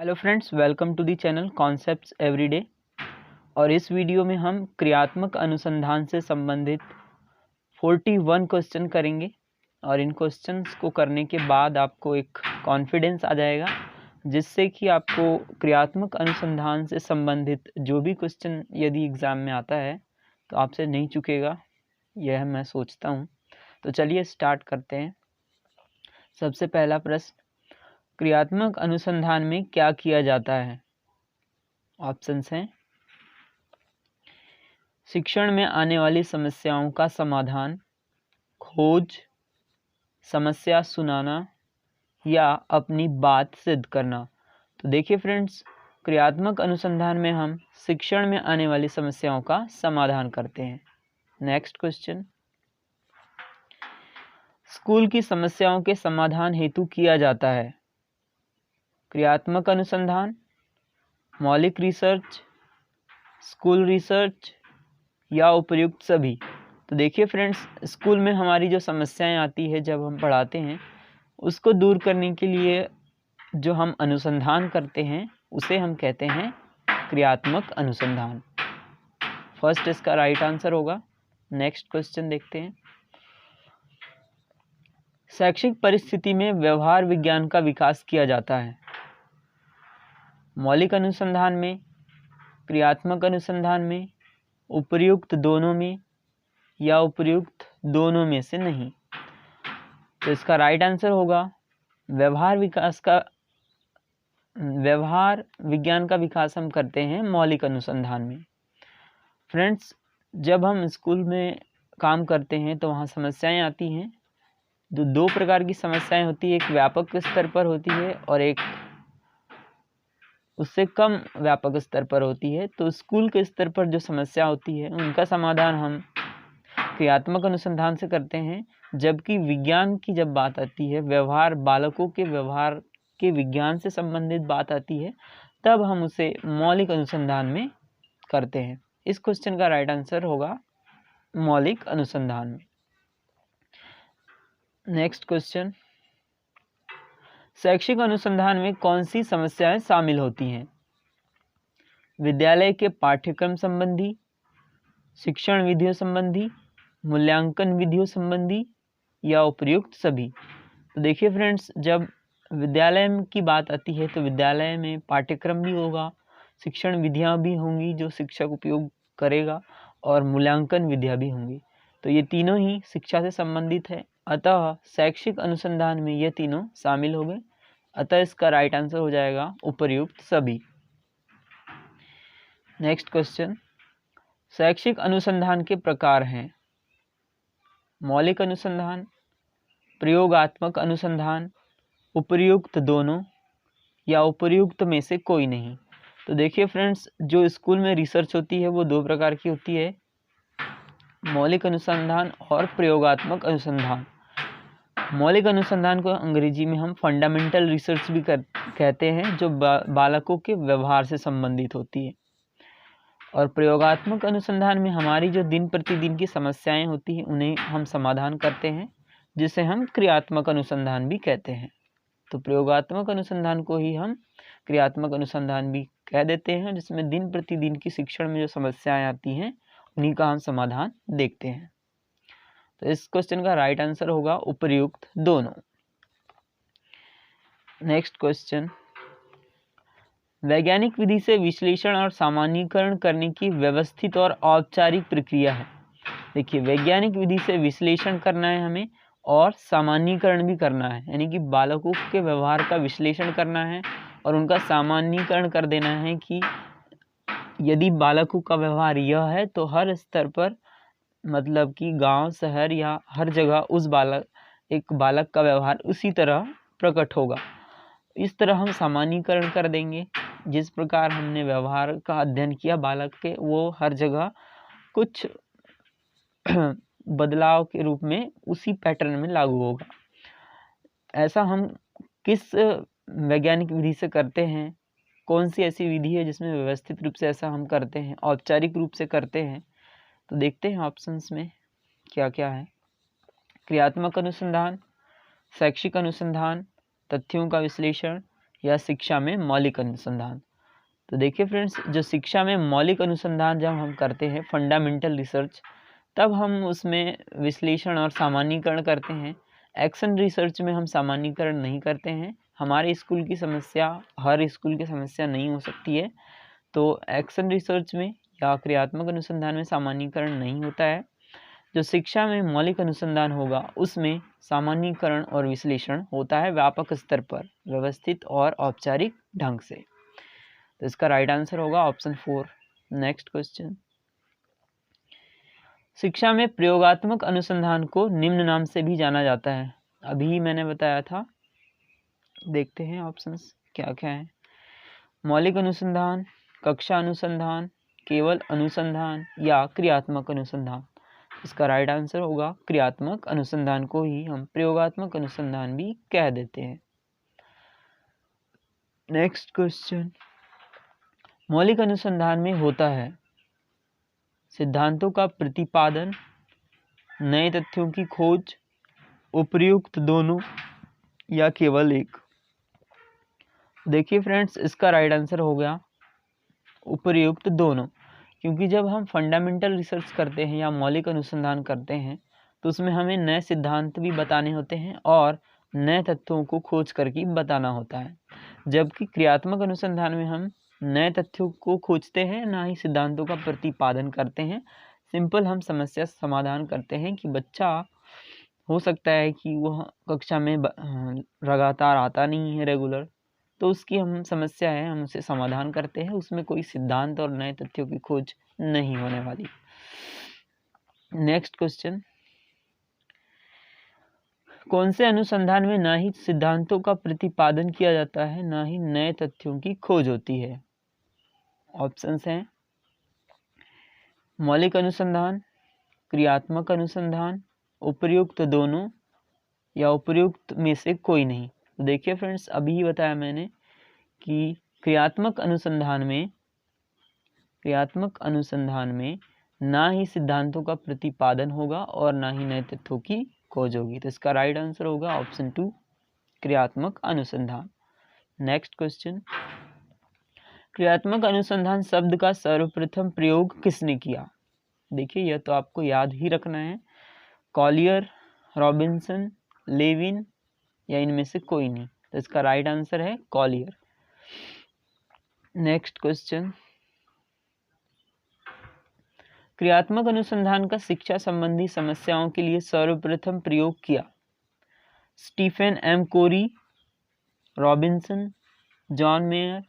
Hello friends, welcome to the channel concepts everyday. और इस video में हम क्रियात्मक अनुसंधान से संबंधित 41 क्वेश्चन करेंगे। और इन क्वेश्चंस को करने के बाद आपको एक कॉन्फिडेंस आ जाएगा, जिससे कि आपको क्रियात्मक अनुसंधान से संबंधित जो भी क्वेश्चन यदि एग्ज़ाम में आता है तो आपसे नहीं चुकेगा, यह मैं सोचता हूँ। तो चलिए स्टार्ट करते हैं। सबसे पहला प्रश्न, क्रियात्मक अनुसंधान में क्या किया जाता है? ऑप्शंस हैं शिक्षण में आने वाली समस्याओं का समाधान, खोज, समस्या सुनाना या अपनी बात सिद्ध करना। तो देखिए फ्रेंड्स, क्रियात्मक अनुसंधान में हम शिक्षण में आने वाली समस्याओं का समाधान करते हैं। नेक्स्ट क्वेश्चन, स्कूल की समस्याओं के समाधान हेतु किया जाता है क्रियात्मक अनुसंधान, मौलिक रिसर्च, स्कूल रिसर्च या उपर्युक्त सभी। तो देखिए फ्रेंड्स, स्कूल में हमारी जो समस्याएं आती है जब हम पढ़ाते हैं, उसको दूर करने के लिए जो हम अनुसंधान करते हैं उसे हम कहते हैं क्रियात्मक अनुसंधान। फर्स्ट इसका राइट आंसर होगा। नेक्स्ट क्वेश्चन देखते हैं, शैक्षिक परिस्थिति में व्यवहार विज्ञान का विकास किया जाता है मौलिक अनुसंधान में, क्रियात्मक अनुसंधान में, उपर्युक्त दोनों में या उपर्युक्त दोनों में से नहीं। तो इसका राइट आंसर होगा व्यवहार विज्ञान का विकास हम करते हैं मौलिक अनुसंधान में। फ्रेंड्स, जब हम स्कूल में काम करते हैं तो वहाँ समस्याएं आती हैं। दो प्रकार की समस्याएं होती है, एक व्यापक स्तर पर होती है और एक उससे कम व्यापक स्तर पर होती है। तो स्कूल के स्तर पर जो समस्या होती है उनका समाधान हम क्रियात्मक अनुसंधान से करते हैं, जबकि विज्ञान की जब बात आती है, बालकों के व्यवहार के विज्ञान से संबंधित बात आती है, तब हम उसे मौलिक अनुसंधान में करते हैं। इस क्वेश्चन का राइट आंसर होगा मौलिक अनुसंधान में। नेक्स्ट क्वेश्चन, शैक्षिक अनुसंधान में कौन सी समस्याएं शामिल होती हैं? विद्यालय के पाठ्यक्रम संबंधी, शिक्षण विधियों संबंधी, मूल्यांकन विधियों संबंधी या उपर्युक्त सभी। तो देखिए फ्रेंड्स, जब विद्यालय की बात आती है तो विद्यालय में पाठ्यक्रम भी होगा, शिक्षण विधियां भी होंगी जो शिक्षक उपयोग करेगा, और मूल्यांकन विधियां भी होंगी। तो ये तीनों ही शिक्षा से संबंधित है, अतः शैक्षिक अनुसंधान में ये तीनों शामिल हो गए। अतः इसका राइट आंसर हो जाएगा उपर्युक्त सभी। नेक्स्ट क्वेश्चन, शैक्षिक अनुसंधान के प्रकार हैं मौलिक अनुसंधान, प्रयोगात्मक अनुसंधान, उपर्युक्त दोनों या उपर्युक्त में से कोई नहीं। तो देखिए फ्रेंड्स, जो स्कूल में रिसर्च होती है वो दो प्रकार की होती है, मौलिक अनुसंधान और प्रयोगात्मक अनुसंधान। मौलिक अनुसंधान को अंग्रेजी में हम फंडामेंटल रिसर्च भी कहते हैं, जो बालकों के व्यवहार से संबंधित होती है। और प्रयोगात्मक अनुसंधान में हमारी जो दिन प्रतिदिन की समस्याएं होती हैं उन्हें हम समाधान करते हैं, जिसे हम क्रियात्मक अनुसंधान भी कहते हैं। तो प्रयोगात्मक अनुसंधान को ही हम क्रियात्मक अनुसंधान भी कह देते हैं, जिसमें दिन प्रतिदिन की शिक्षण में जो समस्याएं आती हैं उन्हीं का हम समाधान देखते हैं। तो इस क्वेश्चन का राइट आंसर होगा उपर्युक्त दोनों। नेक्स्ट क्वेश्चन, वैज्ञानिक विधि से विश्लेषण और सामान्यीकरण करने की व्यवस्थित और औपचारिक प्रक्रिया है। देखिए, वैज्ञानिक विधि से विश्लेषण करना है हमें और सामान्यीकरण भी करना है, यानी कि बालकों के व्यवहार का विश्लेषण करना है और उनका सामान्यीकरण कर देना है कि यदि बालकों का व्यवहार यह है तो हर स्तर पर, मतलब कि गांव, शहर या हर जगह एक बालक का व्यवहार उसी तरह प्रकट होगा। इस तरह हम सामान्यीकरण कर देंगे। जिस प्रकार हमने व्यवहार का अध्ययन किया बालक के, वो हर जगह कुछ बदलाव के रूप में उसी पैटर्न में लागू होगा। ऐसा हम किस वैज्ञानिक विधि से करते हैं? कौन सी ऐसी विधि है जिसमें व्यवस्थित रूप से ऐसा हम करते हैं, औपचारिक रूप से करते हैं? तो देखते हैं ऑप्शंस में क्या क्या है। क्रियात्मक अनुसंधान, शैक्षिक अनुसंधान, तथ्यों का विश्लेषण या शिक्षा में मौलिक अनुसंधान। तो देखिए फ्रेंड्स, जो शिक्षा में मौलिक अनुसंधान जब हम करते हैं फंडामेंटल रिसर्च, तब हम उसमें विश्लेषण और सामान्यीकरण करते हैं। एक्शन रिसर्च में हम सामान्यीकरण नहीं करते हैं। हमारे स्कूल की समस्या हर स्कूल की समस्या नहीं हो सकती है, तो एक्शन रिसर्च में या क्रियात्मक अनुसंधान में सामान्यीकरण नहीं होता है। जो शिक्षा में मौलिक अनुसंधान होगा उसमें सामान्यीकरण और विश्लेषण होता है व्यापक स्तर पर, व्यवस्थित और औपचारिक ढंग से। तो इसका राइट आंसर होगा ऑप्शन 4। नेक्स्ट क्वेश्चन, शिक्षा में प्रयोगात्मक अनुसंधान को निम्न नाम से भी जाना जाता है। अभी मैंने बताया था, देखते हैं ऑप्शंस क्या क्या है। मौलिक अनुसंधान, कक्षा अनुसंधान, केवल अनुसंधान या क्रियात्मक अनुसंधान। इसका राइट आंसर होगा क्रियात्मक अनुसंधान को ही हम प्रयोगात्मक अनुसंधान भी कह देते हैं। नेक्स्ट क्वेश्चन, मौलिक अनुसंधान में होता है सिद्धांतों का प्रतिपादन, नए तथ्यों की खोज, उपर्युक्त दोनों या केवल एक। देखिए फ्रेंड्स, इसका राइट आंसर हो गया उपर्युक्त दोनों, क्योंकि जब हम फंडामेंटल रिसर्च करते हैं या मौलिक अनुसंधान करते हैं तो उसमें हमें नए सिद्धांत भी बताने होते हैं और नए तथ्यों को खोज करके बताना होता है। जबकि क्रियात्मक अनुसंधान में हम नए तथ्यों को खोजते हैं, ना ही सिद्धांतों का प्रतिपादन करते हैं। सिंपल हम समस्या समाधान करते हैं कि बच्चा हो सकता है कि वह कक्षा में लगातार आता नहीं है रेगुलर, तो उसकी हम समस्या है, हम उसे समाधान करते हैं। उसमें कोई सिद्धांत और नए तथ्यों की खोज नहीं होने वाली। नेक्स्ट क्वेश्चन, कौन से अनुसंधान में ना ही सिद्धांतों का प्रतिपादन किया जाता है, ना ही नए तथ्यों की खोज होती है? ऑप्शंस हैं मौलिक अनुसंधान, क्रियात्मक अनुसंधान, उपर्युक्त दोनों या उपर्युक्त में से कोई नहीं। तो देखिए फ्रेंड्स, अभी ही बताया मैंने कि क्रियात्मक अनुसंधान में ना ही सिद्धांतों का प्रतिपादन होगा और ना ही नए तथ्यों की खोज होगी। तो इसका राइट आंसर होगा ऑप्शन 2, क्रियात्मक अनुसंधान। नेक्स्ट क्वेश्चन, क्रियात्मक अनुसंधान शब्द का सर्वप्रथम प्रयोग किसने किया? देखिए, यह तो आपको याद ही रखना है। कॉलियर, रॉबिन्सन, लेविन या इनमें से कोई नहीं। तो इसका राइट आंसर है कॉलियर। नेक्स्ट क्वेश्चन, क्रियात्मक अनुसंधान का शिक्षा संबंधी समस्याओं के लिए सर्वप्रथम प्रयोग किया? स्टीफन एम कोरी, रॉबिन्सन, जॉन मेयर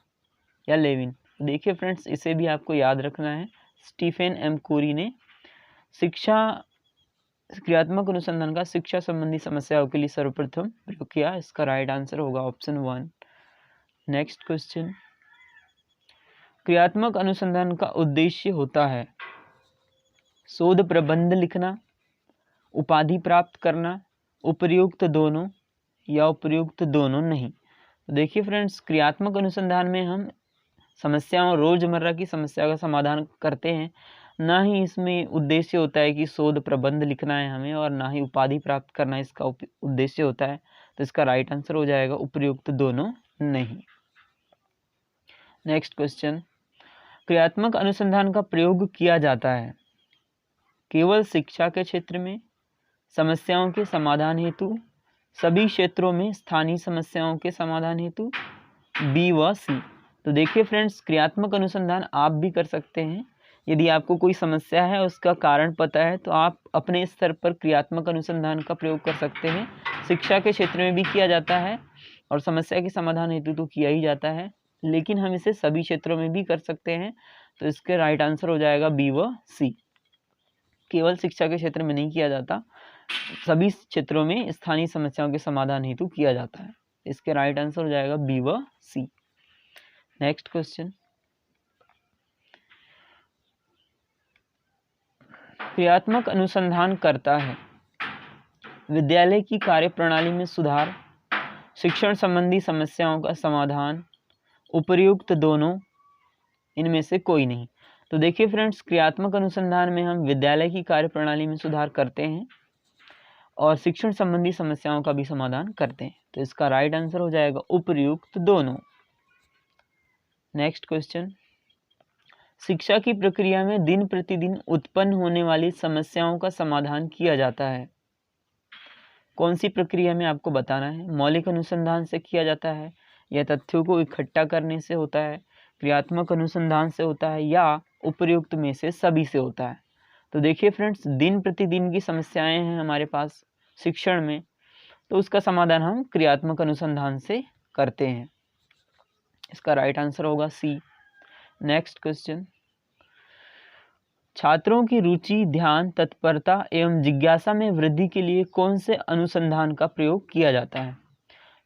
या लेविन? देखिए फ्रेंड्स, इसे भी आपको याद रखना है। स्टीफन एम कोरी ने क्रियात्मक अनुसंधान का शिक्षा संबंधी समस्याओं के लिए सर्वप्रथम प्रयोग किया। इसका राइट आंसर होगा ऑप्शन 1। नेक्स्ट क्वेश्चन, क्रियात्मक अनुसंधान का उद्देश्य होता है शोध प्रबंध लिखना, उपाधि प्राप्त करना, उपर्युक्त दोनों या उपर्युक्त दोनों नहीं। तो देखिए फ्रेंड्स, क्रियात्मक अनुसंधान में हम समस्याओं, रोजमर्रा की समस्या का समाधान करते हैं, ना ही इसमें उद्देश्य होता है कि शोध प्रबंध लिखना है हमें, और ना ही उपाधि प्राप्त करना इसका उद्देश्य होता है। तो इसका राइट आंसर हो जाएगा उपर्युक्त दोनों नहीं। नेक्स्ट क्वेश्चन, क्रियात्मक अनुसंधान का प्रयोग किया जाता है केवल शिक्षा के क्षेत्र में, समस्याओं के समाधान हेतु, सभी क्षेत्रों में स्थानीय समस्याओं के समाधान हेतु, बी व सी। तो देखिए फ्रेंड्स, क्रियात्मक अनुसंधान आप भी कर सकते हैं। यदि आपको कोई समस्या है, उसका कारण पता है, तो आप अपने स्तर पर क्रियात्मक अनुसंधान का प्रयोग कर सकते हैं। शिक्षा के क्षेत्र में भी किया जाता है और समस्या के समाधान हेतु तो किया ही जाता है, लेकिन हम इसे सभी क्षेत्रों में भी कर सकते हैं। तो इसके राइट आंसर हो जाएगा बी व सी। केवल शिक्षा के क्षेत्र में नहीं किया जाता, सभी क्षेत्रों में स्थानीय समस्याओं के समाधान हेतु किया जाता है। इसके राइट आंसर हो जाएगा बी व सी। नेक्स्ट क्वेश्चन, क्रियात्मक अनुसंधान करता है विद्यालय की कार्यप्रणाली में सुधार, शिक्षण संबंधी समस्याओं का समाधान, उपर्युक्त दोनों, इनमें से कोई नहीं। तो देखिए फ्रेंड्स, क्रियात्मक अनुसंधान में हम विद्यालय की कार्यप्रणाली में सुधार करते हैं और शिक्षण संबंधी समस्याओं का भी समाधान करते हैं। तो इसका राइट आंसर हो जाएगा उपर्युक्त दोनों। नेक्स्ट क्वेश्चन, शिक्षा की प्रक्रिया में दिन प्रतिदिन उत्पन्न होने वाली समस्याओं का समाधान किया जाता है। कौन सी प्रक्रिया में आपको बताना है। मौलिक अनुसंधान से किया जाता है, या तथ्यों को इकट्ठा करने से होता है, क्रियात्मक अनुसंधान से होता है, या उपर्युक्त में से सभी से होता है। तो देखिए फ्रेंड्स, दिन प्रतिदिन की समस्याएं हैं हमारे पास शिक्षण में, तो उसका समाधान हम क्रियात्मक अनुसंधान से करते हैं। इसका राइट आंसर होगा सी। नेक्स्ट क्वेश्चन, छात्रों की रुचि, ध्यान, तत्परता एवं जिज्ञासा में वृद्धि के लिए कौन से अनुसंधान का प्रयोग किया जाता है।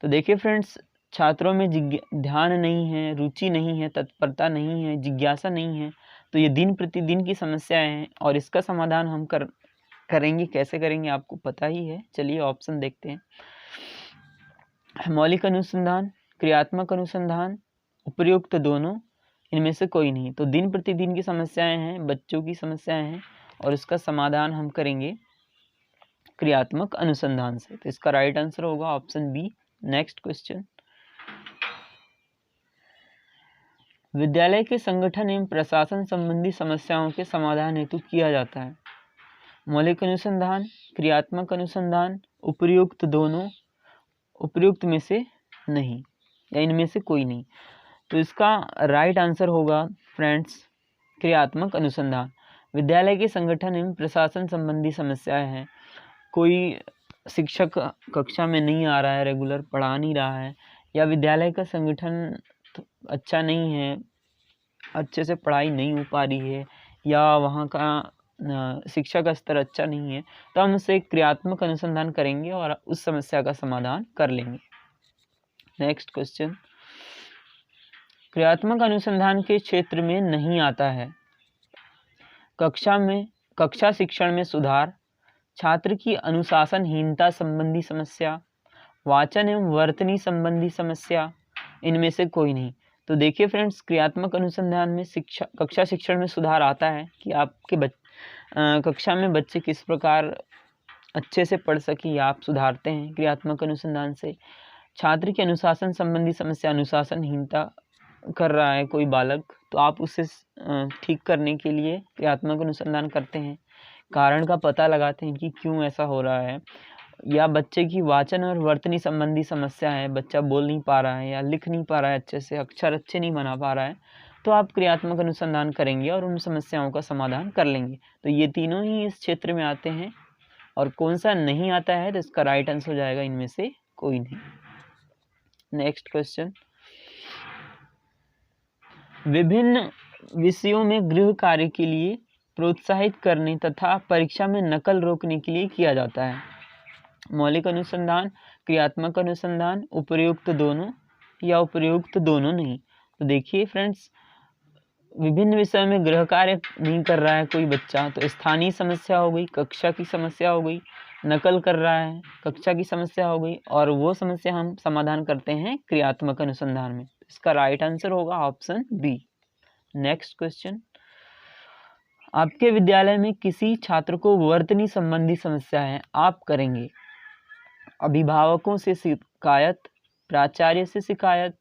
तो देखिए फ्रेंड्स, छात्रों में ध्यान नहीं है, रुचि नहीं है, तत्परता नहीं है, जिज्ञासा नहीं है, तो ये दिन प्रतिदिन की समस्याएं हैं और इसका समाधान हम करेंगे। कैसे करेंगे आपको पता ही है। चलिए ऑप्शन देखते हैं। मौलिक अनुसंधान, क्रियात्मक अनुसंधान, उपर्युक्त दोनों, इनमें से कोई नहीं। तो दिन प्रतिदिन की समस्याएं हैं, बच्चों की समस्याएं हैं, और इसका समाधान हम करेंगे क्रियात्मक अनुसंधान से। तो इसका राइट आंसर होगा ऑप्शन बी। नेक्स्ट क्वेश्चन, विद्यालय के संगठन एवं प्रशासन संबंधी समस्याओं के समाधान हेतु किया जाता है। मौलिक अनुसंधान, क्रियात्मक अनुसंधान, उपर्युक्त दोनों, उपर्युक्त में से नहीं, या इनमें से कोई नहीं। तो इसका राइट आंसर होगा फ्रेंड्स क्रियात्मक अनुसंधान। विद्यालय के संगठन एवं प्रशासन संबंधी समस्याएं हैं, कोई शिक्षक कक्षा में नहीं आ रहा है, रेगुलर पढ़ा नहीं रहा है, या विद्यालय का संगठन अच्छा नहीं है, अच्छे से पढ़ाई नहीं हो पा रही है, या वहाँ का शिक्षा का स्तर अच्छा नहीं है, तो हम उसे क्रियात्मक अनुसंधान करेंगे और उस समस्या का समाधान कर लेंगे। नेक्स्ट क्वेश्चन, क्रियात्मक अनुसंधान के क्षेत्र में नहीं आता है। कक्षा शिक्षण में सुधार, छात्र की अनुशासनहीनता संबंधी समस्या, वाचन एवं वर्तनी संबंधी समस्या, इनमें से कोई नहीं। तो देखिए फ्रेंड्स, क्रियात्मक अनुसंधान में कक्षा शिक्षण में सुधार आता है कि आपके कक्षा में बच्चे किस प्रकार अच्छे से पढ़ सके, या आप सुधारते हैं क्रियात्मक अनुसंधान से। छात्र की अनुशासन संबंधी समस्या, अनुशासनहीनता कर रहा है कोई बालक, तो आप उसे ठीक करने के लिए क्रियात्मक अनुसंधान करते हैं, कारण का पता लगाते हैं कि क्यों ऐसा हो रहा है। या बच्चे की वाचन और वर्तनी संबंधी समस्या है, बच्चा बोल नहीं पा रहा है या लिख नहीं पा रहा है अच्छे से, अक्षर अच्छे नहीं बना पा रहा है, तो आप क्रियात्मक अनुसंधान करेंगे और उन समस्याओं का समाधान कर लेंगे। तो ये तीनों ही इस क्षेत्र में आते हैं, और कौन सा नहीं आता है, तो इसका राइट आंसर हो जाएगा इनमें से कोई नहीं। नेक्स्ट क्वेश्चन, विभिन्न विषयों में गृह कार्य के लिए प्रोत्साहित करने तथा परीक्षा में नकल रोकने के लिए किया जाता है। मौलिक अनुसंधान, क्रियात्मक अनुसंधान, उपर्युक्त दोनों, या उपर्युक्त दोनों नहीं। तो देखिए फ्रेंड्स, विभिन्न विषयों में गृह कार्य नहीं कर रहा है कोई बच्चा, तो स्थानीय समस्या हो गई, कक्षा की समस्या हो गई, नकल कर रहा है कक्षा की समस्या हो गई, और वो समस्या हम समाधान करते हैं क्रियात्मक अनुसंधान में। इसका राइट आंसर होगा ऑप्शन बी। नेक्स्ट क्वेश्चन, आपके विद्यालय में किसी छात्र को वर्तनी संबंधी समस्या है, आप करेंगे अभिभावकों से शिकायत, प्राचार्य से शिकायत,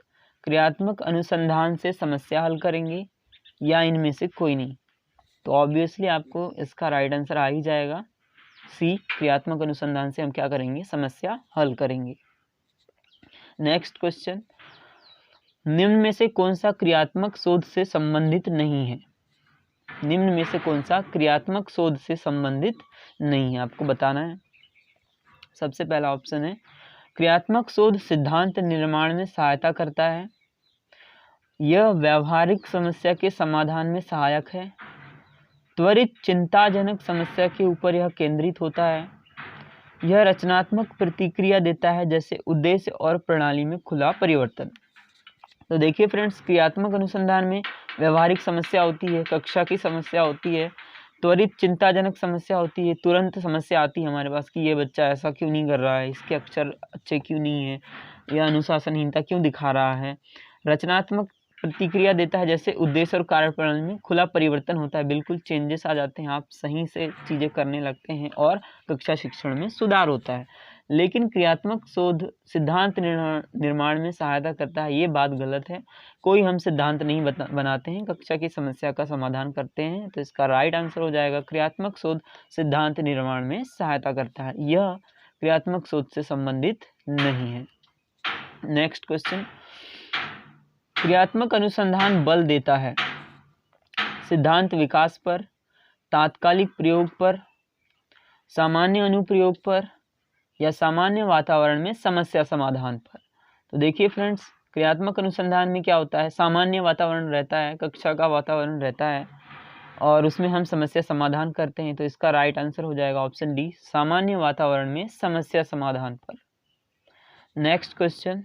क्रियात्मक अनुसंधान से समस्या हल करेंगे, या इनमें से कोई नहीं। तो ऑब्वियसली आपको इसका राइट आंसर आ ही जाएगा सी, क्रियात्मक अनुसंधान से हम क्या करेंगे, समस्या हल करेंगे। नेक्स्ट क्वेश्चन, निम्न में से कौन सा क्रियात्मक शोध से संबंधित नहीं है। निम्न में से कौन सा क्रियात्मक शोध से संबंधित नहीं है, आपको बताना है। सबसे पहला ऑप्शन है, क्रियात्मक शोध सिद्धांत निर्माण में सहायता करता है, यह व्यावहारिक समस्या के समाधान में सहायक है, त्वरित चिंताजनक समस्या के ऊपर यह केंद्रित होता है, यह रचनात्मक प्रतिक्रिया देता है, जैसे उद्देश्य और प्रणाली में खुला परिवर्तन। तो देखिए फ्रेंड्स, क्रियात्मक अनुसंधान में व्यवहारिक समस्या होती है, कक्षा की समस्या होती है, त्वरित चिंताजनक समस्या होती है, तुरंत समस्या आती है हमारे पास कि ये बच्चा ऐसा क्यों नहीं कर रहा है, इसके अक्षर अच्छे क्यों नहीं है, या अनुशासनहीनता क्यों दिखा रहा है। रचनात्मक प्रतिक्रिया देता है, जैसे उद्देश्य और कार्यप्रणाली में खुला परिवर्तन होता है, बिल्कुल चेंजेस आ जाते हैं, आप सही से चीज़ें करने लगते हैं और कक्षा शिक्षण में सुधार होता है। लेकिन क्रियात्मक शोध सिद्धांत निर्माण में सहायता करता है, ये बात गलत है। कोई हम सिद्धांत नहीं बनाते हैं, कक्षा की समस्या का समाधान करते हैं। तो इसका राइट आंसर हो जाएगा क्रियात्मक शोध सिद्धांत निर्माण में सहायता करता है, यह क्रियात्मक शोध से संबंधित नहीं है। नेक्स्ट क्वेश्चन, क्रियात्मक अनुसंधान बल देता है सिद्धांत विकास पर, तात्कालिक प्रयोग पर, सामान्य अनुप्रयोग पर, या सामान्य वातावरण में समस्या समाधान पर। तो देखिए फ्रेंड्स, क्रियात्मक अनुसंधान में क्या होता है, सामान्य वातावरण रहता है, कक्षा का वातावरण रहता है और उसमें हम समस्या समाधान करते हैं। तो इसका राइट आंसर हो जाएगा ऑप्शन डी, सामान्य वातावरण में समस्या समाधान पर। नेक्स्ट क्वेश्चन,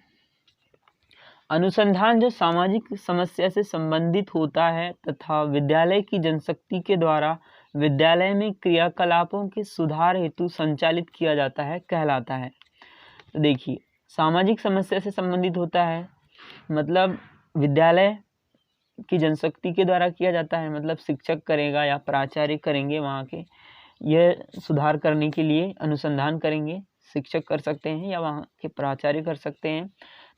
अनुसंधान जो सामाजिक समस्या से संबंधित होता है तथा विद्यालय की जनशक्ति के द्वारा विद्यालय में क्रियाकलापों के सुधार हेतु संचालित किया जाता है कहलाता है। तो देखिए, सामाजिक समस्या से संबंधित होता है मतलब विद्यालय की जनशक्ति के द्वारा किया जाता है, मतलब शिक्षक करेगा या प्राचार्य करेंगे, वहाँ के यह सुधार करने के लिए अनुसंधान करेंगे, शिक्षक कर सकते हैं या वहाँ के प्राचार्य कर सकते हैं।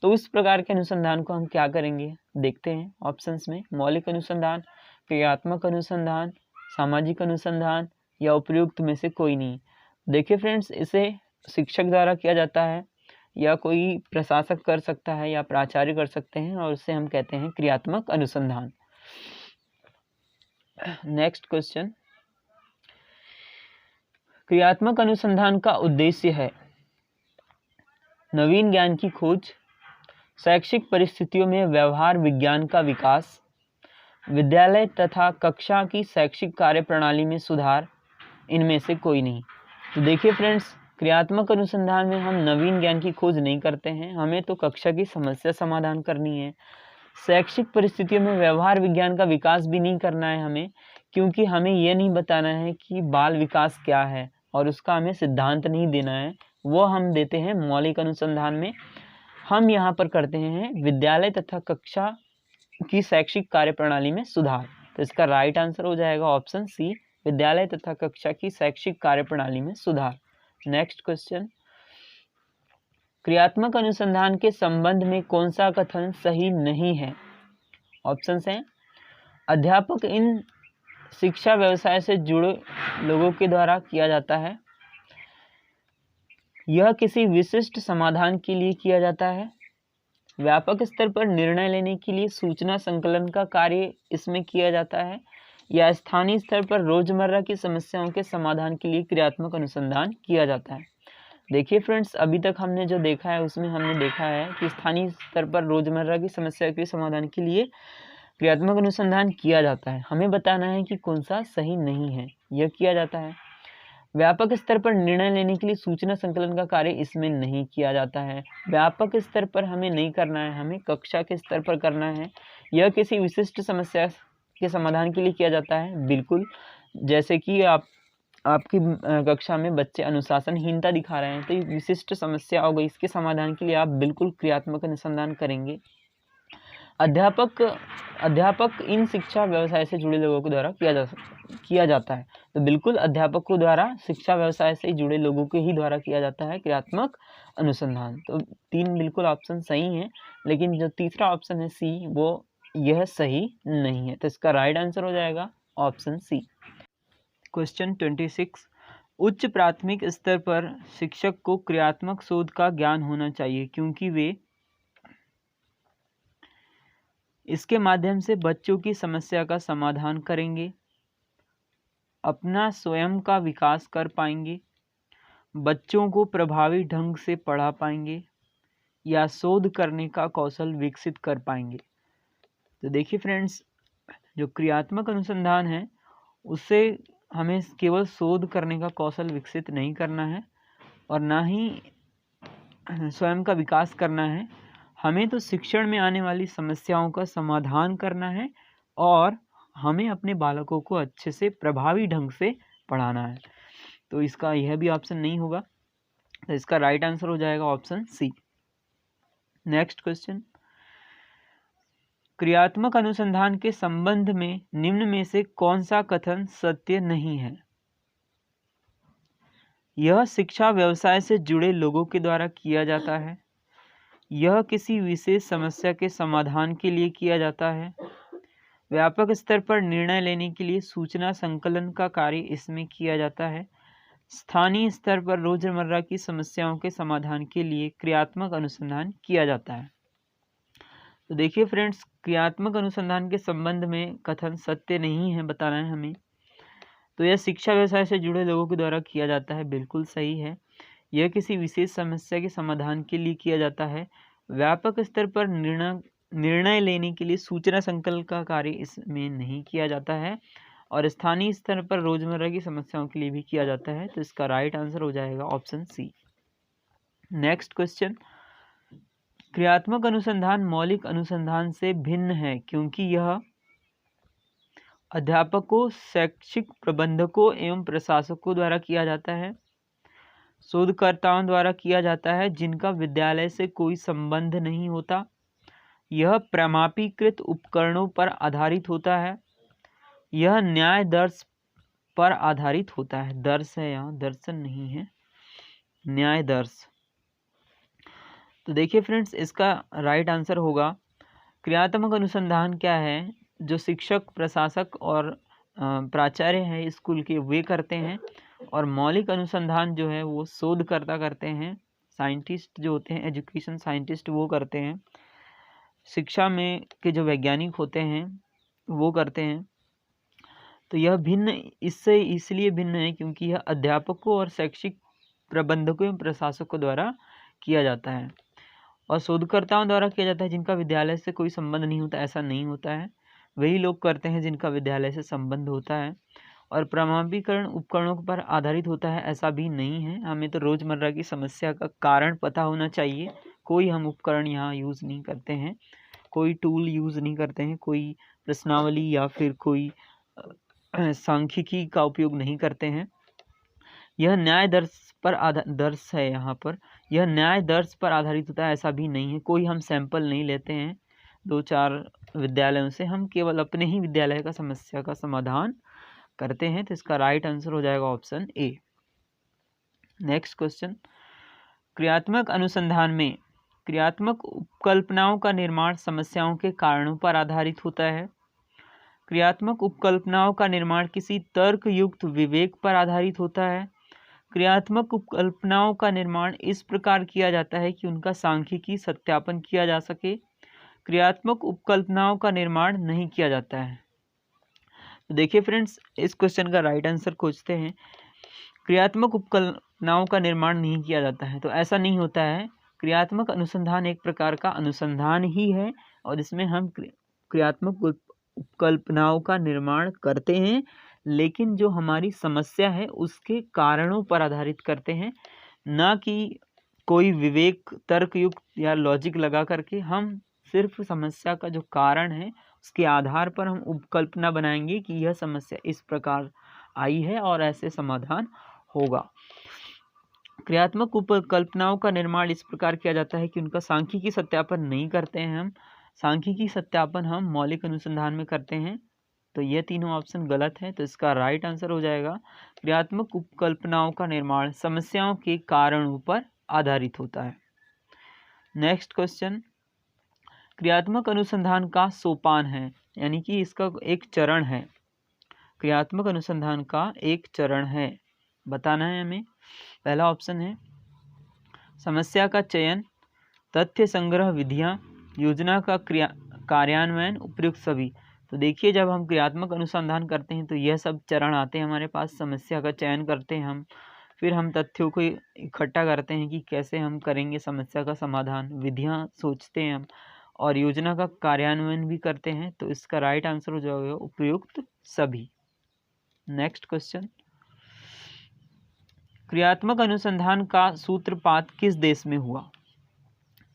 तो उस प्रकार के अनुसंधान को हम क्या करेंगे, देखते हैं ऑप्शंस में, मौलिक अनुसंधान, क्रियात्मक अनुसंधान, सामाजिक अनुसंधान या उपयुक्त में से कोई नहीं। देखिए फ्रेंड्स, इसे शिक्षक द्वारा किया जाता है या कोई प्रशासक कर सकता है या प्राचार्य कर सकते हैं और उसे हम कहते हैं क्रियात्मक अनुसंधान। नेक्स्ट क्वेश्चन, क्रियात्मक अनुसंधान का उद्देश्य है नवीन ज्ञान की खोज, शैक्षिक परिस्थितियों में व्यवहार विज्ञान का विकास, विद्यालय तथा कक्षा की शैक्षिक कार्यप्रणाली में सुधार, इनमें से कोई नहीं। तो देखिए फ्रेंड्स, क्रियात्मक अनुसंधान में हम नवीन ज्ञान की खोज नहीं करते हैं, हमें तो कक्षा की समस्या समाधान करनी है। शैक्षिक परिस्थितियों में व्यवहार विज्ञान का विकास भी नहीं करना है हमें, क्योंकि हमें यह नहीं बताना है कि बाल विकास क्या है और उसका हमें सिद्धांत नहीं देना है, वो हम देते हैं मौलिक अनुसंधान में। हम यहाँ पर करते हैं विद्यालय तथा कक्षा की शैक्षिक कार्यप्रणाली में सुधार। तो इसका राइट आंसर हो जाएगा ऑप्शन सी, विद्यालय तथा कक्षा की शैक्षिक कार्यप्रणाली में सुधार। नेक्स्ट क्वेश्चन, क्रियात्मक अनुसंधान के संबंध में कौन सा कथन सही नहीं है? ऑप्शंस हैं, अध्यापक इन शिक्षा व्यवसाय से जुड़े लोगों के द्वारा किया जाता है, यह किसी विशिष्ट समाधान के लिए किया जाता है, व्यापक स्तर पर निर्णय लेने के लिए सूचना संकलन का कार्य इसमें किया जाता है, या स्थानीय स्तर पर रोजमर्रा की समस्याओं के समाधान के लिए क्रियात्मक अनुसंधान किया जाता है। देखिए फ्रेंड्स, अभी तक हमने जो देखा है उसमें हमने देखा है कि स्थानीय स्तर पर रोजमर्रा की समस्या के समाधान के लिए क्रियात्मक अनुसंधान किया जाता है। हमें बताना है कि कौन सा सही नहीं है, यह किया जाता है। व्यापक स्तर पर निर्णय लेने के लिए सूचना संकलन का कार्य इसमें नहीं किया जाता है। व्यापक स्तर पर हमें नहीं करना है, हमें कक्षा के स्तर पर करना है। यह किसी विशिष्ट समस्या के समाधान के लिए किया जाता है, बिल्कुल। जैसे कि आपकी कक्षा में बच्चे अनुशासनहीनता दिखा रहे हैं, तो ये विशिष्ट समस्या हो गई, इसके समाधान के लिए आप बिल्कुल क्रियात्मक अनुसंधान करेंगे। अध्यापक इन शिक्षा व्यवसाय से जुड़े लोगों के द्वारा किया जाता है, तो बिल्कुल अध्यापक को द्वारा शिक्षा व्यवसाय से जुड़े लोगों के ही द्वारा किया जाता है क्रियात्मक अनुसंधान। तो 3 बिल्कुल ऑप्शन सही हैं, लेकिन जो तीसरा ऑप्शन है सी, वो यह सही नहीं है। तो इसका राइट आंसर हो जाएगा ऑप्शन सी। क्वेश्चन 26, उच्च प्राथमिक स्तर पर शिक्षक को क्रियात्मक शोध का ज्ञान होना चाहिए, क्योंकि वे इसके माध्यम से बच्चों की समस्या का समाधान करेंगे, अपना स्वयं का विकास कर पाएंगे, बच्चों को प्रभावी ढंग से पढ़ा पाएंगे, या शोध करने का कौशल विकसित कर पाएंगे। तो देखिए फ्रेंड्स, जो क्रियात्मक अनुसंधान है उससे हमें केवल शोध करने का कौशल विकसित नहीं करना है और ना ही स्वयं का विकास करना है, हमें तो शिक्षण में आने वाली समस्याओं का समाधान करना है और हमें अपने बालकों को अच्छे से प्रभावी ढंग से पढ़ाना है। तो इसका यह भी ऑप्शन नहीं होगा, तो इसका राइट आंसर हो जाएगा ऑप्शन सी। नेक्स्ट क्वेश्चन, क्रियात्मक अनुसंधान के संबंध में निम्न में से कौन सा कथन सत्य नहीं है? यह शिक्षा व्यवसाय से जुड़े लोगों के द्वारा किया जाता है। यह किसी विशेष समस्या के समाधान के लिए किया जाता है। व्यापक स्तर पर निर्णय लेने के लिए सूचना संकलन का कार्य इसमें किया जाता है। स्थानीय स्तर पर रोजमर्रा की समस्याओं के समाधान के लिए क्रियात्मक अनुसंधान किया जाता है। तो देखिए फ्रेंड्स, क्रियात्मक अनुसंधान के संबंध में कथन सत्य नहीं है बताना है हमें। तो यह शिक्षा व्यवसाय से जुड़े लोगों के द्वारा किया जाता है, बिल्कुल सही है। यह किसी विशेष समस्या के समाधान के लिए किया जाता है। व्यापक स्तर पर निर्णय लेने के लिए सूचना संकलन का कार्य इसमें नहीं किया जाता है। और स्थानीय स्तर पर रोजमर्रा की समस्याओं के लिए भी किया जाता है। तो इसका राइट आंसर हो जाएगा ऑप्शन सी। नेक्स्ट क्वेश्चन, क्रियात्मक अनुसंधान मौलिक अनुसंधान से भिन्न है क्योंकि यह अध्यापकों, शैक्षिक प्रबंधकों एवं प्रशासकों द्वारा किया जाता है। शोधकर्ताओं द्वारा किया जाता है जिनका विद्यालय से कोई संबंध नहीं होता। यह प्रमाणीकृत उपकरणों पर आधारित होता है। यह न्याय दर्श पर आधारित होता है। दर्श है यहाँ, दर्शन नहीं है, न्याय दर्श। तो देखिए फ्रेंड्स, इसका राइट आंसर होगा क्रियात्मक अनुसंधान क्या है, जो शिक्षक, प्रशासक और प्राचार्य हैं स्कूल के वे करते हैं। और मौलिक अनुसंधान जो है वो शोधकर्ता करते हैं, साइंटिस्ट जो होते हैं, एजुकेशन साइंटिस्ट वो करते हैं। शिक्षा में के जो वैज्ञानिक होते हैं वो करते हैं। तो यह भिन्न इससे इसलिए भिन्न है क्योंकि यह अध्यापकों और शैक्षिक प्रबंधकों एवं प्रशासकों द्वारा किया जाता है। और शोधकर्ताओं द्वारा किया जाता है जिनका विद्यालय से कोई संबंध नहीं होता, ऐसा नहीं होता है। वही लोग करते हैं जिनका विद्यालय से संबंध होता है। और प्रमाणीकरण उपकरणों पर आधारित होता है, ऐसा भी नहीं है। हमें तो रोजमर्रा की समस्या का कारण पता होना चाहिए। कोई हम उपकरण यहाँ यूज़ नहीं करते हैं, कोई टूल यूज़ नहीं करते हैं, कोई प्रश्नावली या फिर कोई सांख्यिकी का उपयोग नहीं करते हैं। यह न्याय दर्श पर दर्श है यहाँ पर, यह न्याय दर्श पर आधारित होता है, ऐसा भी नहीं है। कोई हम सैंपल नहीं लेते हैं 2-4 विद्यालयों से, हम केवल अपने ही विद्यालय का समस्या का समाधान करते हैं। तो इसका राइट आंसर हो जाएगा ऑप्शन ए। नेक्स्ट क्वेश्चन, क्रियात्मक अनुसंधान में क्रियात्मक उपकल्पनाओं का निर्माण समस्याओं के कारणों पर आधारित होता है। क्रियात्मक उपकल्पनाओं का निर्माण किसी तर्कयुक्त विवेक पर आधारित होता है। क्रियात्मक उपकल्पनाओं का निर्माण इस प्रकार किया जाता है कि उनका सांख्यिकी सत्यापन किया जा सके। क्रियात्मक उपकल्पनाओं का निर्माण नहीं किया जाता है। तो देखिए फ्रेंड्स, इस क्वेश्चन का राइट आंसर खोजते हैं। क्रियात्मक उपकल्पनाओं का निर्माण नहीं किया जाता है, तो ऐसा नहीं होता है। क्रियात्मक अनुसंधान एक प्रकार का अनुसंधान ही है और इसमें हम क्रियात्मक उपकल्पनाओं का निर्माण करते हैं, लेकिन जो हमारी समस्या है उसके कारणों पर आधारित करते हैं, ना कि कोई विवेक, तर्कयुक्त या लॉजिक लगा करके। हम सिर्फ समस्या का जो कारण है उसके आधार पर हम उपकल्पना बनाएंगे कि यह समस्या इस प्रकार आई है और ऐसे समाधान होगा। क्रियात्मक उपकल्पनाओं का निर्माण इस प्रकार किया जाता है कि उनका सांख्यिकी सत्यापन नहीं करते हैं हम। सांख्यिकी सत्यापन हम मौलिक अनुसंधान में करते हैं। तो ये तीनों ऑप्शन गलत है। तो इसका राइट आंसर हो जाएगा क्रियात्मक उपकल्पनाओं का निर्माण समस्याओं के कारणों पर आधारित होता है। नेक्स्ट क्वेश्चन, क्रियात्मक अनुसंधान का सोपान है, यानी कि इसका एक चरण है। क्रियात्मक अनुसंधान का एक चरण है, बताना है हमें। पहला ऑप्शन है समस्या का चयन, तथ्य संग्रह विधियां, योजना का कार्यान्वयन, उपयुक्त सभी। तो देखिए, जब हम क्रियात्मक अनुसंधान करते हैं तो यह सब चरण आते हैं हमारे पास। समस्या का चयन करते हैं हम, फिर हम तथ्यों को इकट्ठा करते हैं कि कैसे हम करेंगे समस्या का समाधान, विधियां सोचते हैं हम, और योजना का कार्यान्वयन भी करते हैं। तो इसका राइट आंसर हो जाएगा उपयुक्त सभी। नेक्स्ट क्वेश्चन, क्रियात्मक अनुसंधान का सूत्रपात किस देश में हुआ?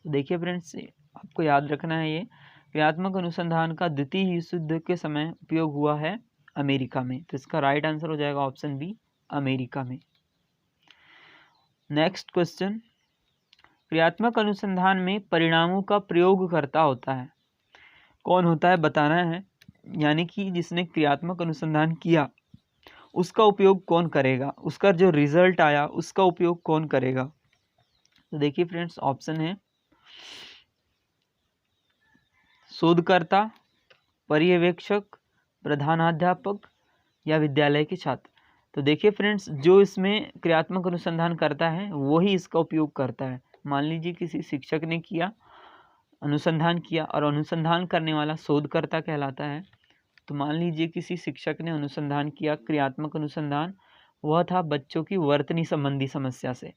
तो देखिए फ्रेंड्स, आपको याद रखना है, ये क्रियात्मक अनुसंधान का द्वितीय विश्व युद्ध के समय उपयोग हुआ है अमेरिका में। तो इसका राइट आंसर हो जाएगा ऑप्शन बी, अमेरिका में। नेक्स्ट क्वेश्चन, क्रियात्मक अनुसंधान में परिणामों का प्रयोगकर्ता होता है। कौन होता है बताना है, यानी कि जिसने क्रियात्मक अनुसंधान किया उसका उपयोग कौन करेगा, उसका जो रिजल्ट आया उसका उपयोग कौन करेगा। तो देखिए फ्रेंड्स, ऑप्शन है शोधकर्ता, पर्यवेक्षक, प्रधानाध्यापक या विद्यालय के छात्र। तो देखिए फ्रेंड्स, जो इसमें क्रियात्मक अनुसंधान करता है वही इसका उपयोग करता है। मान लीजिए किसी शिक्षक ने किया, अनुसंधान किया और अनुसंधान करने वाला शोधकर्ता कहलाता है। तो मान लीजिए किसी शिक्षक ने अनुसंधान किया, क्रियात्मक अनुसंधान, वह था बच्चों की वर्तनी संबंधी समस्या से,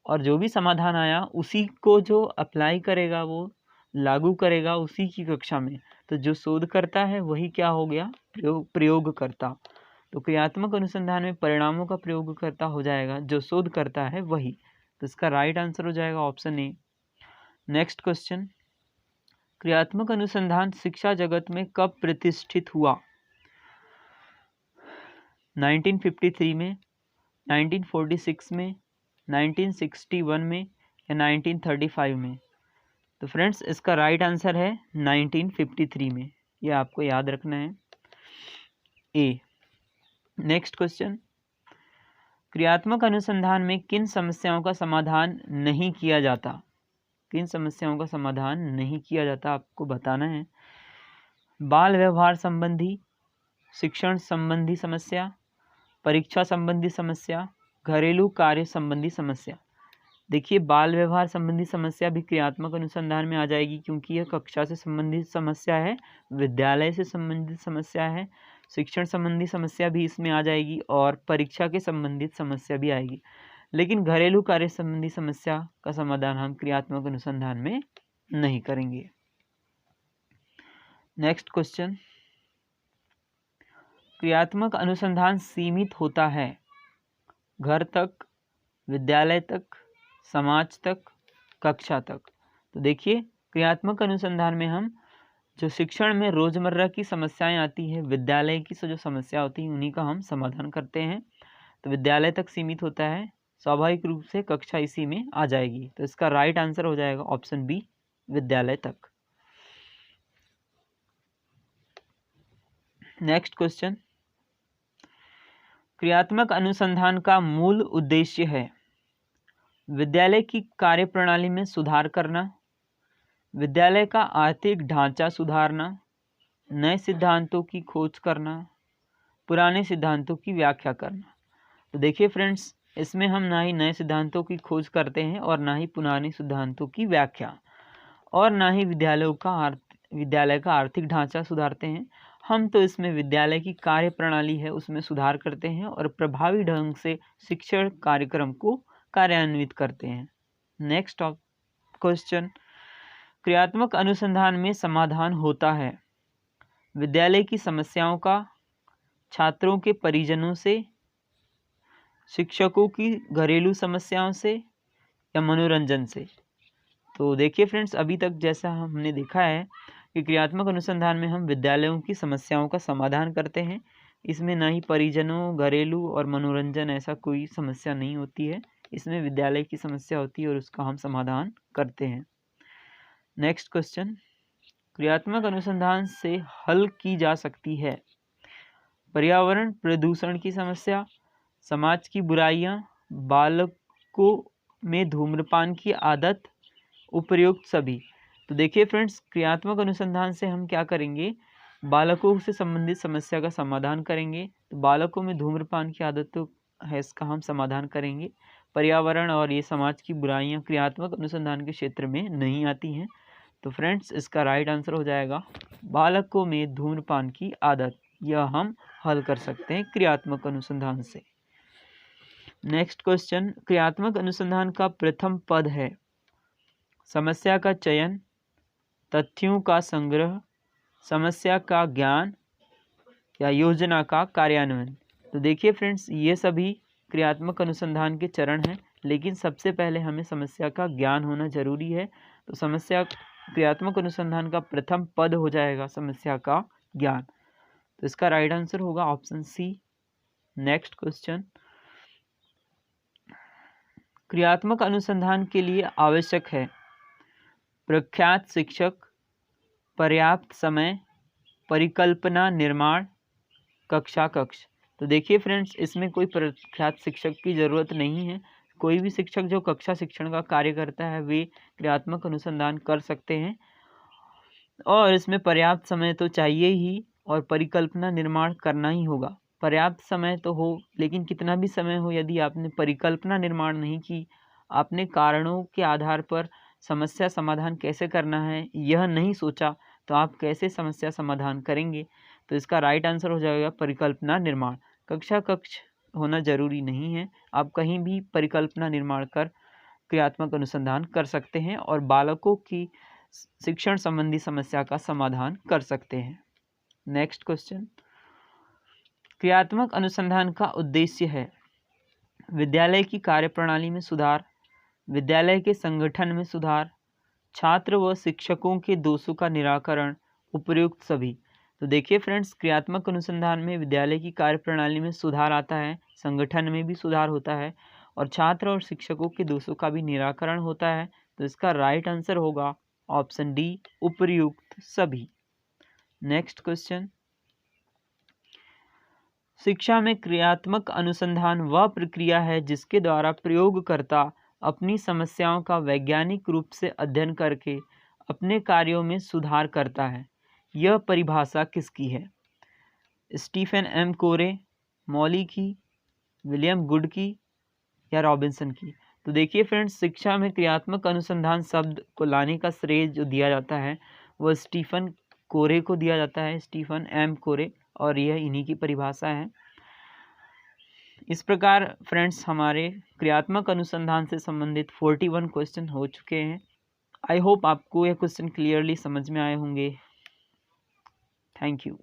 और जो भी समाधान आया उसी को जो अप्लाई करेगा, वो लागू करेगा उसी की कक्षा में। तो जो शोध करता है वही क्या हो गया, प्रयोगकर्ता। तो क्रियात्मक अनुसंधान में परिणामों का प्रयोगकर्ता हो जाएगा जो शोध करता है वही। तो इसका राइट आंसर हो जाएगा ऑप्शन ए। नेक्स्ट क्वेश्चन, क्रियात्मक अनुसंधान शिक्षा जगत में कब प्रतिष्ठित हुआ? 1953 में, 1946 में, 1961 में या 1935 में? तो फ्रेंड्स, इसका राइट आंसर है 1953 में। ये आपको याद रखना है, ए। नेक्स्ट क्वेश्चन, क्रियात्मक अनुसंधान में किन समस्याओं का समाधान नहीं किया जाता? किन समस्याओं का समाधान नहीं किया जाता आपको बताना है। बाल व्यवहार संबंधी, शिक्षण संबंधी समस्या, परीक्षा संबंधी समस्या, घरेलू कार्य संबंधी समस्या। देखिए, बाल व्यवहार संबंधी समस्या भी क्रियात्मक अनुसंधान में आ जाएगी, क्योंकि यह कक्षा से संबंधित समस्या है, विद्यालय से संबंधित समस्या है। शिक्षण संबंधी समस्या भी इसमें आ जाएगी और परीक्षा के संबंधित समस्या भी आएगी। लेकिन घरेलू कार्य संबंधी समस्या का समाधान हम क्रियात्मक अनुसंधान में नहीं करेंगे। नेक्स्ट क्वेश्चन, क्रियात्मक अनुसंधान सीमित होता है घर तक, विद्यालय तक, समाज तक, कक्षा तक? तो देखिए, क्रियात्मक अनुसंधान में हम जो शिक्षण में रोजमर्रा की समस्याएं आती है, विद्यालय की जो समस्या होती है, उन्हीं का हम समाधान करते हैं। तो विद्यालय तक सीमित होता है, स्वाभाविक रूप से कक्षा इसी में आ जाएगी। तो इसका राइट आंसर हो जाएगा ऑप्शन बी, विद्यालय तक। नेक्स्ट क्वेश्चन, क्रियात्मक अनुसंधान का मूल उद्देश्य है विद्यालय की कार्यप्रणाली में सुधार करना, विद्यालय का आर्थिक ढांचा सुधारना, नए सिद्धांतों की खोज करना, पुराने सिद्धांतों की व्याख्या करना। तो देखिए फ्रेंड्स, इसमें हम ना ही नए सिद्धांतों की खोज करते हैं और ना ही पुराने सिद्धांतों की व्याख्या, और ना ही विद्यालय का आर्थिक ढांचा सुधारते हैं। हम तो इसमें विद्यालय की कार्यप्रणाली है उसमें सुधार करते हैं और प्रभावी ढंग से शिक्षण कार्यक्रम को कार्यान्वित करते हैं। नेक्स्ट क्वेश्चन, क्रियात्मक अनुसंधान में समाधान होता है विद्यालय की समस्याओं का, छात्रों के परिजनों से, शिक्षकों की घरेलू समस्याओं से या मनोरंजन से? तो देखिए फ्रेंड्स, अभी तक जैसा हमने देखा है कि क्रियात्मक अनुसंधान में हम विद्यालयों की समस्याओं का समाधान करते हैं। इसमें ना ही परिजनों, घरेलू और मनोरंजन ऐसा कोई समस्या नहीं होती है। इसमें विद्यालय की समस्या होती है और उसका हम समाधान करते हैं। नेक्स्ट क्वेश्चन, क्रियात्मक अनुसंधान से हल की जा सकती है पर्यावरण प्रदूषण की समस्या, समाज की बुराइयां, बालकों में धूम्रपान की आदत, उपर्युक्त सभी। तो देखिए फ्रेंड्स, क्रियात्मक अनुसंधान से हम क्या करेंगे, बालकों से संबंधित समस्या का समाधान करेंगे। तो बालकों में धूम्रपान की आदत तो है, इसका हम समाधान करेंगे। पर्यावरण और ये समाज की बुराइयां क्रियात्मक अनुसंधान के क्षेत्र में नहीं आती हैं। तो फ्रेंड्स, इसका राइट आंसर हो जाएगा बालकों में धूम्रपान की आदत। यह हम हल कर सकते हैं क्रियात्मक अनुसंधान से। नेक्स्ट क्वेश्चन, क्रियात्मक अनुसंधान का प्रथम पद है समस्या का चयन, तथ्यों का संग्रह, समस्या का ज्ञान या योजना का कार्यान्वयन। तो देखिए फ्रेंड्स, ये सभी क्रियात्मक अनुसंधान के चरण हैं, लेकिन सबसे पहले हमें समस्या का ज्ञान होना जरूरी है। तो क्रियात्मक अनुसंधान का प्रथम पद हो जाएगा समस्या का ज्ञान। तो इसका राइट आंसर होगा ऑप्शन सी। नेक्स्ट क्वेश्चन, क्रियात्मक अनुसंधान के लिए आवश्यक है प्रख्यात शिक्षक, पर्याप्त समय, परिकल्पना निर्माण, कक्षा कक्ष। तो देखिए फ्रेंड्स, इसमें कोई प्रख्यात शिक्षक की ज़रूरत नहीं है। कोई भी शिक्षक जो कक्षा शिक्षण का कार्य करता है वे क्रियात्मक अनुसंधान कर सकते हैं, और इसमें पर्याप्त समय तो चाहिए ही और परिकल्पना निर्माण करना ही होगा। पर्याप्त समय तो हो, लेकिन कितना भी समय हो, यदि आपने परिकल्पना निर्माण नहीं की, आपने कारणों के आधार पर समस्या समाधान कैसे करना है यह नहीं सोचा, तो आप कैसे समस्या समाधान करेंगे। तो इसका राइट आंसर हो जाएगा परिकल्पना निर्माण। कक्षा कक्ष होना जरूरी नहीं है, आप कहीं भी परिकल्पना निर्माण कर क्रियात्मक अनुसंधान कर सकते हैं और बालकों की शिक्षण संबंधी समस्या का समाधान कर सकते हैं। नेक्स्ट क्वेश्चन, क्रियात्मक अनुसंधान का उद्देश्य है विद्यालय की कार्यप्रणाली में सुधार, विद्यालय के संगठन में सुधार, छात्र व शिक्षकों के दोषों का निराकरण, उपयुक्त सभी। तो देखिए फ्रेंड्स, क्रियात्मक अनुसंधान में विद्यालय की कार्यप्रणाली में सुधार आता है, संगठन में भी सुधार होता है और छात्र और शिक्षकों के दोषों का भी निराकरण होता है। तो इसका राइट आंसर होगा ऑप्शन डी, उपयुक्त सभी। नेक्स्ट क्वेश्चन, शिक्षा में क्रियात्मक अनुसंधान वह प्रक्रिया है जिसके द्वारा प्रयोगकर्ता अपनी समस्याओं का वैज्ञानिक रूप से अध्ययन करके अपने कार्यों में सुधार करता है। यह परिभाषा किसकी है? स्टीफन एम कोरे, मॉली की, विलियम गुड की या रॉबिन्सन की? तो देखिए फ्रेंड्स, शिक्षा में क्रियात्मक अनुसंधान शब्द को लाने का श्रेय जो दिया जाता है वह स्टीफन कोरे को दिया जाता है, स्टीफन एम कोरे, और यह इन्हीं की परिभाषा है। इस प्रकार फ्रेंड्स, हमारे क्रियात्मक अनुसंधान से संबंधित 41 क्वेश्चन हो चुके हैं। आई होप आपको यह क्वेश्चन क्लियरली समझ में आए होंगे। Thank you.